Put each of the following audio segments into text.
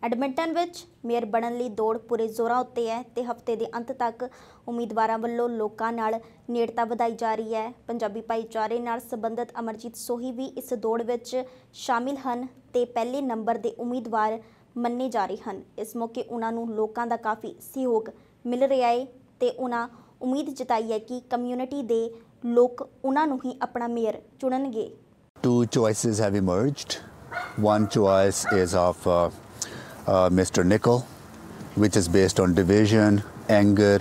Edmonton विच mayor बनन लई दौड़ पूरे जोरां उत्ते है ते हफ्ते दे अंत तक उम्मीदवारां वल्लों लोकां नाल नेड़ता वधाई जा रही है। पंजाबी भाईचारे नाल संबंधित अमरजीत सोही भी इस दौड़ विच शामिल हन ते पहले नंबर दे उम्मीदवार मन्ने जा रहे हन। इस मौके उन्हां नूं लोकां दा काफ़ी सहयोग मिल रहा है ते उन्हां उम्मीद जताई है कि कम्यूनिटी दे लोक उन्हां नूं ही अपना mayor चुनणगे। Two choices have emerged. One choice is of Mr. Nicol, which is based on division, anger,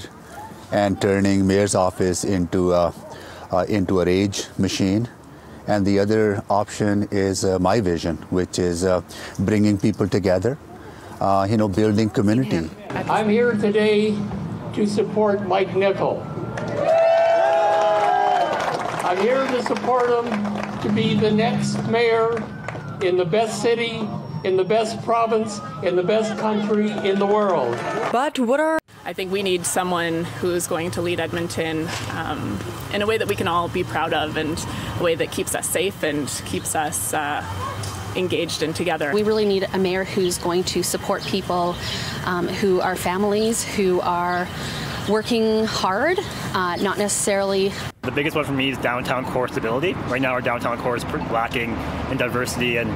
and turning mayor's office into a rage machine. And the other option is my vision, which is bringing people together, building community. I'm here today to support Mike Nicol. I'm here to support him to be the next mayor in the best city, in the best province, in the best country in the world. But I think we need someone who's going to lead Edmonton in a way that we can all be proud of, and a way that keeps us safe and keeps us engaged and together. We really need a mayor who's going to support people who are families, who are working hard, not necessarily. The biggest one for me is downtown core stability. Right now our downtown core is lacking in diversity, and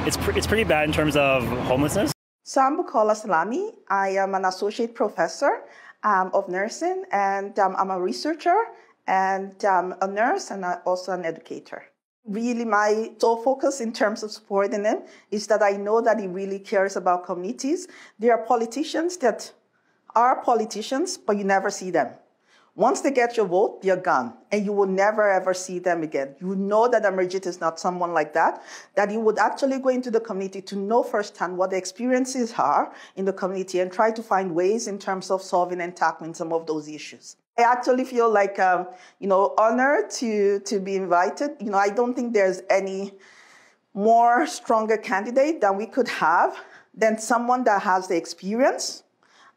it's pretty bad in terms of homelessness. So I'm Bukola Salami. I am an associate professor of nursing, and I'm a researcher and a nurse, and also an educator. Really, my sole focus in terms of supporting him is that I know that he really cares about communities. There are politicians that are politicians, but you never see them. Once they get your vote, they're gone, and you will never ever see them again. You know that Amarjit is not someone like that he would actually go into the community to know firsthand what the experiences are in the community and try to find ways in terms of solving and tackling some of those issues. I actually feel like, honored to be invited. I don't think there's any more stronger candidate that we could have than someone that has the experience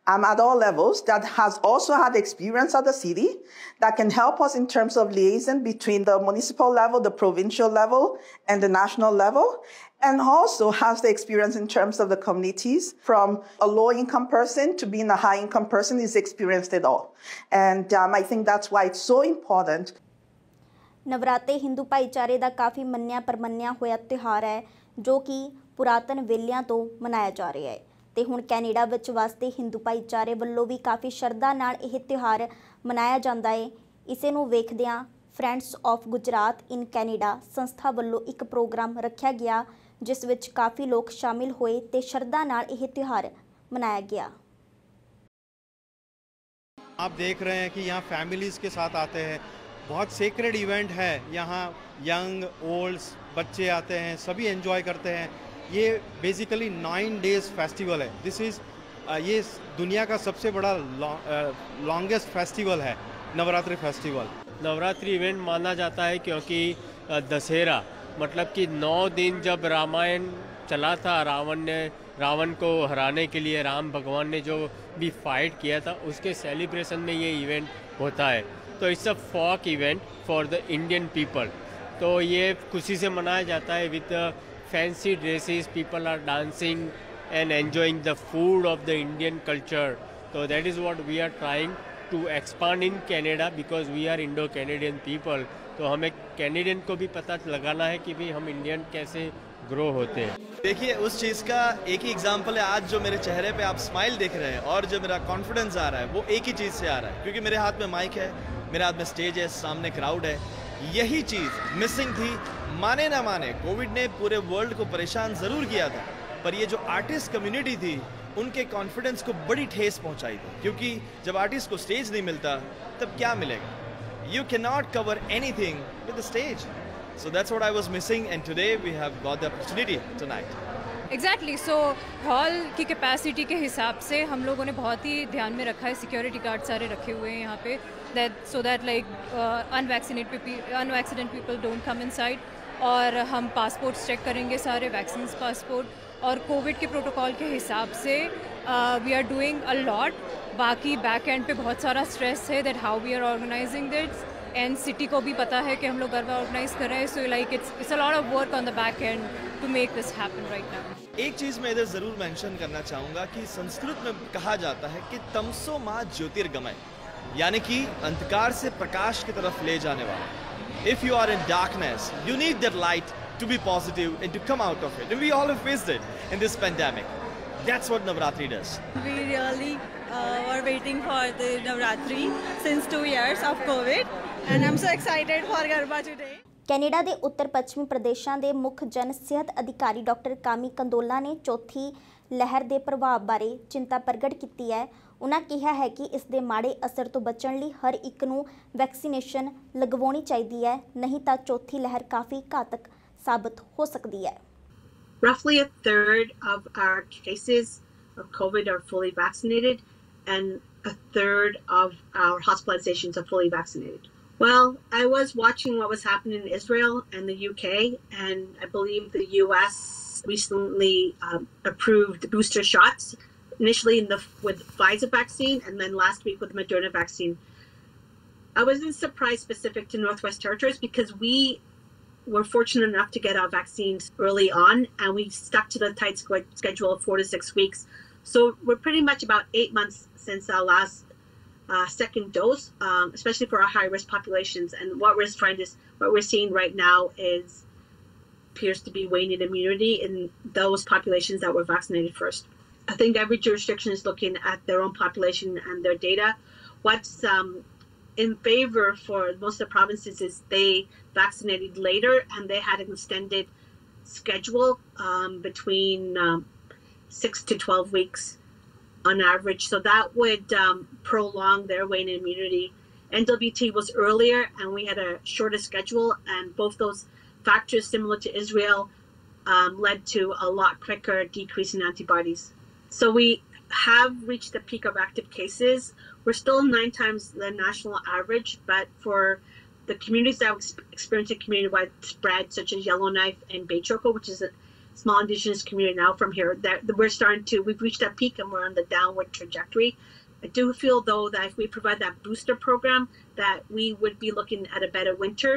at all levels, that has also had experience at the city, that can help us in terms of liaison between the municipal level, the provincial level, and the national level, and also has the experience in terms of the communities. From a low-income person to being a high-income person, is experienced it all. And I think that's why it's so important. Navratre Hindu भाईचारे का काफ़ी मन्निया परमन्निया होया त्यौहार है जो कि पुरातन वेलियां तो मनाया जा रहा है ते हुण कैनेडा विच वास्ते हिंदू भाईचारे वल्लों भी काफ़ी शरधा नाल यह त्यौहार मनाया जाता है। इसे नूं वेखदिआं friends of Gujarat in Canada संस्था वल्लों एक प्रोग्राम रखा गया जिस विच काफ़ी लोग शामिल होए ते शरधा नाल यह त्यौहार मनाया गया। आप देख रहे हैं कि यहाँ फैमिलीज़ के साथ आते हैं, बहुत सेक्रेड इवेंट है। यहाँ यंग ओल्ड बच्चे आते हैं, सभी एंजॉय करते हैं। ये बेसिकली 9 डेज़ फेस्टिवल है। ये दुनिया का सबसे बड़ा लॉन्गेस्ट फेस्टिवल है, नवरात्रि फेस्टिवल। नवरात्रि इवेंट माना जाता है क्योंकि दशहरा मतलब कि 9 दिन जब रामायण चला था, रावण को हराने के लिए राम भगवान ने जो भी फाइट किया था उसके सेलिब्रेशन में ये इवेंट होता है। तो it's a folk event for the Indian people. तो ये खुशी से मनाया जाता है with fancy dresses, people are dancing and enjoying the food of the Indian culture. So that is what we are trying to expand in Canada because we are Indo-Canadian people. तो हमें Canadian को भी पता लगाना है कि भी हम इंडियन कैसे ग्रो होते हैं। देखिए, उस चीज़ का एक ही एग्जांपल है आज जो मेरे चेहरे पे आप स्माइल देख रहे हैं और जो मेरा कॉन्फिडेंस आ रहा है वो एक ही चीज़ से आ रहा है, क्योंकि मेरे हाथ में माइक है, मेरे हाथ में स्टेज है, सामने क्राउड है। यही चीज़ मिसिंग थी। माने ना माने, कोविड ने पूरे वर्ल्ड को परेशान ज़रूर किया था, पर ये जो आर्टिस्ट कम्युनिटी थी उनके कॉन्फिडेंस को बड़ी ठेस पहुंचाई थी, क्योंकि जब आर्टिस्ट को स्टेज नहीं मिलता तब क्या मिलेगा? You cannot cover anything with the stage. So that's what I was missing, and today we have got the opportunity tonight. Exactly. So hall की कैपेसिटी के हिसाब से हम लोगों ने बहुत ही ध्यान में रखा है, सिक्योरिटी गार्ड सारे रखे हुए हैं यहाँ पे, so that like unvaccinated people don't come inside. और हम पासपोर्ट्स चेक करेंगे सारे, वैक्सीन पासपोर्ट, और कोविड के प्रोटोकॉल के हिसाब से we are doing a lot. बाकी बैक एंड पे बहुत सारा स्ट्रेस है that how we are organising this and city को भी पता है कि हम लोग गरबा ऑर्गेनाइज कर रहे हैं, so like it's a lot of work on the back end to make this happen right now. एक चीज मैं इधर जरूर मेंशन करना चाहूंगा कि संस्कृत में कहा जाता है कि तमसो मा ज्योतिर्गमय, यानी कि अंधकार से प्रकाश की तरफ ले जाने वाला। If you are in darkness, you need that light to be positive and to come out of it. And we all have faced it in this pandemic. That's what Navratri does. We really were waiting for the Navratri since 2 years of COVID, and I'm so excited for Garba today. Canada ਦੇ ਉੱਤਰ ਪੱਛਮੀ ਪ੍ਰਦੇਸ਼ਾਂ ਦੇ ਮੁੱਖ ਜਨ ਸਿਹਤ ਅਧਿਕਾਰੀ doctor ਕਾਮੀ ਕੰਦੋਲਾ ਨੇ ਚੌਥੀ ਲਹਿਰ ਦੇ ਪ੍ਰਭਾਵ ਬਾਰੇ ਚਿੰਤਾ ਪ੍ਰਗਟ ਕੀਤੀ ਹੈ। ਉਹਨਾਂ ਕਿਹਾ ਹੈ ਕਿ ਇਸ ਦੇ ਮਾੜੇ ਅਸਰ ਤੋਂ ਬਚਣ ਲਈ ਹਰ ਇੱਕ ਨੂੰ ਵੈਕਸੀਨੇਸ਼ਨ ਲਗਵਾਉਣੀ ਚਾਹੀਦੀ ਹੈ, ਨਹੀਂ ਤਾਂ ਚੌਥੀ ਲਹਿਰ ਕਾਫੀ ਘਾਤਕ ਸਾਬਤ ਹੋ ਸਕਦੀ ਹੈ। Roughly a third of our cases of COVID are fully vaccinated, and a third of our hospitalizations are fully vaccinated. Well, I was watching what was happening in Israel and the UK, and I believe the US recently approved booster shots, initially with Pfizer vaccine, and then last week with Moderna vaccine. I wasn't surprised specific to Northwest Territories because we were fortunate enough to get our vaccines early on, and we stuck to the tight schedule of 4 to 6 weeks. So we're pretty much about 8 months since our last second dose, especially for our high-risk populations. And what we're seeing right now appears to be waning immunity in those populations that were vaccinated first. I think every jurisdiction is looking at their own population and their data. What's in favor for most of the provinces is they vaccinated later, and they had an extended schedule between 6 to 12 weeks on average. So that would prolong their waning immunity. NWT was earlier, and we had a shorter schedule, and both those factors, similar to Israel, led to a lot quicker decrease in antibodies. So we have reached the peak of active cases. We're still 9 times the national average, but for the communities that are experiencing community-wide spread, such as Yellowknife and Baychoko, which is a small indigenous community now from here, that we've reached that peak and we're on the downward trajectory. I do feel, though, that if we provide that booster program, that we would be looking at a better winter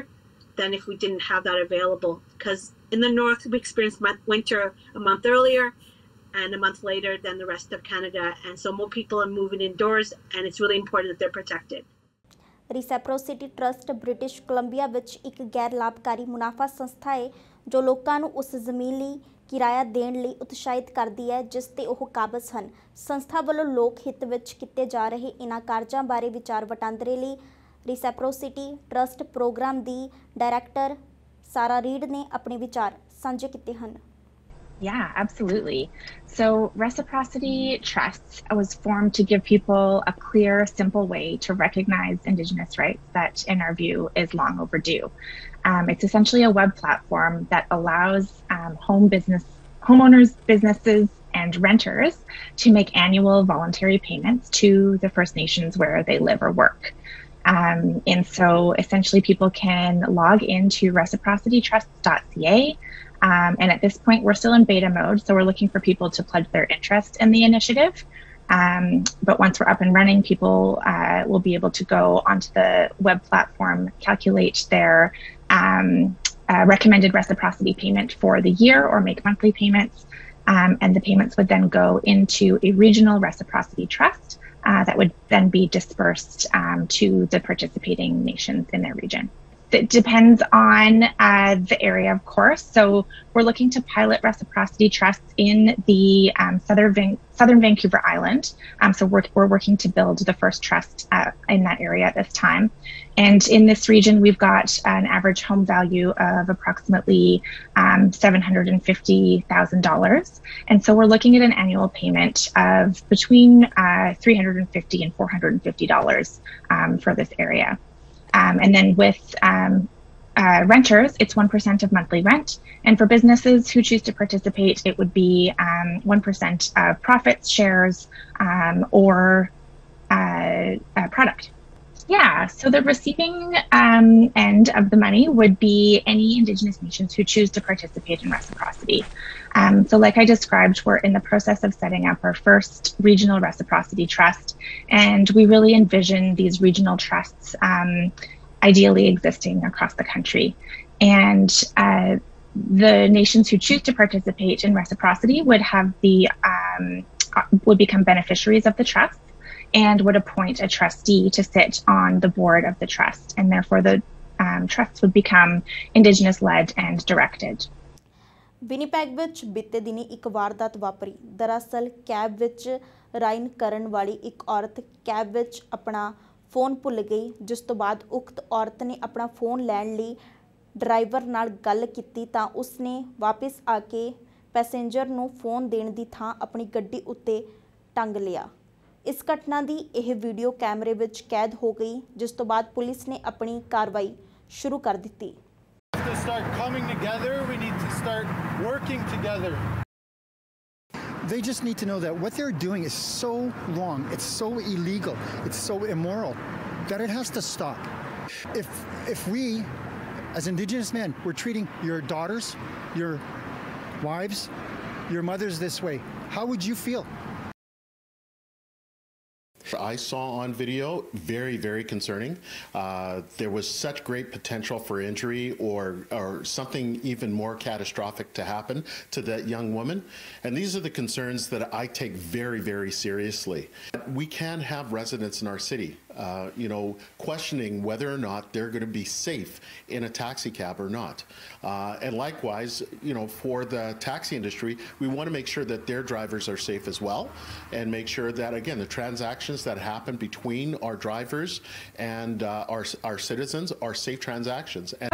than if we didn't have that available. Because in the north, we experienced winter a month earlier and a month later than the rest of Canada. And so more people are moving indoors, and it's really important that they're protected. Reciprocity trust British Columbia ਵਿੱਚ ਇੱਕ ਗੈਰ ਲਾਭਕਾਰੀ ਮੁਨਾਫਾ ਸੰਸਥਾ ਹੈ ਜੋ ਲੋਕਾਂ ਨੂੰ ਉਸ ਜ਼ਮੀਨ ਲਈ ਕਿਰਾਇਆ ਦੇਣ ਲਈ ਉਤਸ਼ਾਹਿਤ ਕਰਦੀ ਹੈ ਜਿਸ ਤੇ ਉਹ ਕਾਬਜ਼ ਹਨ। ਸੰਸਥਾ ਵੱਲੋਂ ਲੋਕ ਹਿੱਤ ਵਿੱਚ ਕੀਤੇ ਜਾ ਰਹੇ ਇਹਨਾਂ ਕਾਰਜਾਂ ਬਾਰੇ ਵਿਚਾਰ ਵਟਾਂਦਰੇ ਲਈ ਰਿਸੈਪਰੋਸਿਟੀ ਟਰਸਟ ਪ੍ਰੋਗਰਾਮ ਦੀ ਡਾਇਰੈਕਟਰ ਸਾਰਾ ਰੀਡ ਨੇ ਆਪਣੇ ਵਿਚਾਰ ਸਾਂਝੇ ਕੀਤੇ ਹਨ। Yeah, absolutely. So Reciprocity Trusts was formed to give people a clear, simple way to recognize Indigenous rights that, in our view, is long overdue. It's essentially a web platform that allows homeowners, businesses, and renters to make annual voluntary payments to the First Nations where they live or work. And so essentially people can log into reciprocitytrusts.ca. And at this point, we're still in beta mode, so we're looking for people to pledge their interest in the initiative. But once we're up and running, people will be able to go onto the web platform, calculate their recommended reciprocity payment for the year or make monthly payments. And the payments would then go into a regional reciprocity trust that would then be dispersed to the participating nations in their region. It depends on the area, of course. So we're looking to pilot reciprocity trusts in the southern Vancouver Island. So we're working to build the first trust in that area at this time. And in this region, we've got an average home value of approximately $750,000. And so we're looking at an annual payment of between $350 and $450 for this area. And then with renters, it's 1% of monthly rent. And for businesses who choose to participate, it would be 1% of profits, shares, or product. Yeah, so the receiving end of the money would be any Indigenous nations who choose to participate in reciprocity. So like I described, we're in the process of setting up our first regional reciprocity trust, and we really envision these regional trusts ideally existing across the country. And the nations who choose to participate in reciprocity would have would become beneficiaries of the trust and would appoint a trustee to sit on the board of the trust. And therefore the trusts would become Indigenous-led and directed. Winnipeg ਵਿੱਚ ਬੀਤੇ ਦਿਨੀ ਇੱਕ ਵਾਰਦਾਤ ਵਾਪਰੀ। ਦਰਅਸਲ cab ਵਿੱਚ ਰਾਈਨ ਕਰਨ ਵਾਲੀ ਇੱਕ ਔਰਤ ਕੈਬ ਵਿੱਚ ਆਪਣਾ फ़ोन ਭੁੱਲ ਗਈ, ਜਿਸ ਤੋਂ ਬਾਅਦ ਉਕਤ ਔਰਤ ਨੇ ਆਪਣਾ फ़ोन ਲੈਣ ਲਈ ਡਰਾਈਵਰ ਨਾਲ ਗੱਲ ਕੀਤੀ ਤਾਂ ਉਸਨੇ ਵਾਪਸ ਆ ਕੇ ਪੈਸੇਂਜਰ ਨੂੰ फ़ोन ਦੇਣ ਦੀ ਥਾਂ ਆਪਣੀ ਗੱਡੀ ਉੱਤੇ ਟੰਗ ਲਿਆ। ਇਸ ਘਟਨਾ ਦੀ ਇਹ ਵੀਡੀਓ ਕੈਮਰੇ ਵਿੱਚ ਕੈਦ ਹੋ ਗਈ, ਜਿਸ ਤੋਂ ਬਾਅਦ ਪੁਲਿਸ ਨੇ ਆਪਣੀ ਕਾਰਵਾਈ ਸ਼ੁਰੂ ਕਰ ਦਿੱਤੀ। To start coming together, we need to start working together. They just need to know that what they're doing is so wrong, it's so illegal, it's so immoral that it has to stop. If we, as Indigenous men, were treating your daughters, your wives, your mothers this way, how would you feel? I saw on video, very, very concerning. There was such great potential for injury or something even more catastrophic to happen to that young woman. And these are the concerns that I take very, very seriously. We can have residents in our city, questioning whether or not they're going to be safe in a taxi cab or not. And likewise, for the taxi industry, we want to make sure that their drivers are safe as well, and make sure that, again, the transactions that happen between our drivers and our citizens are safe transactions. And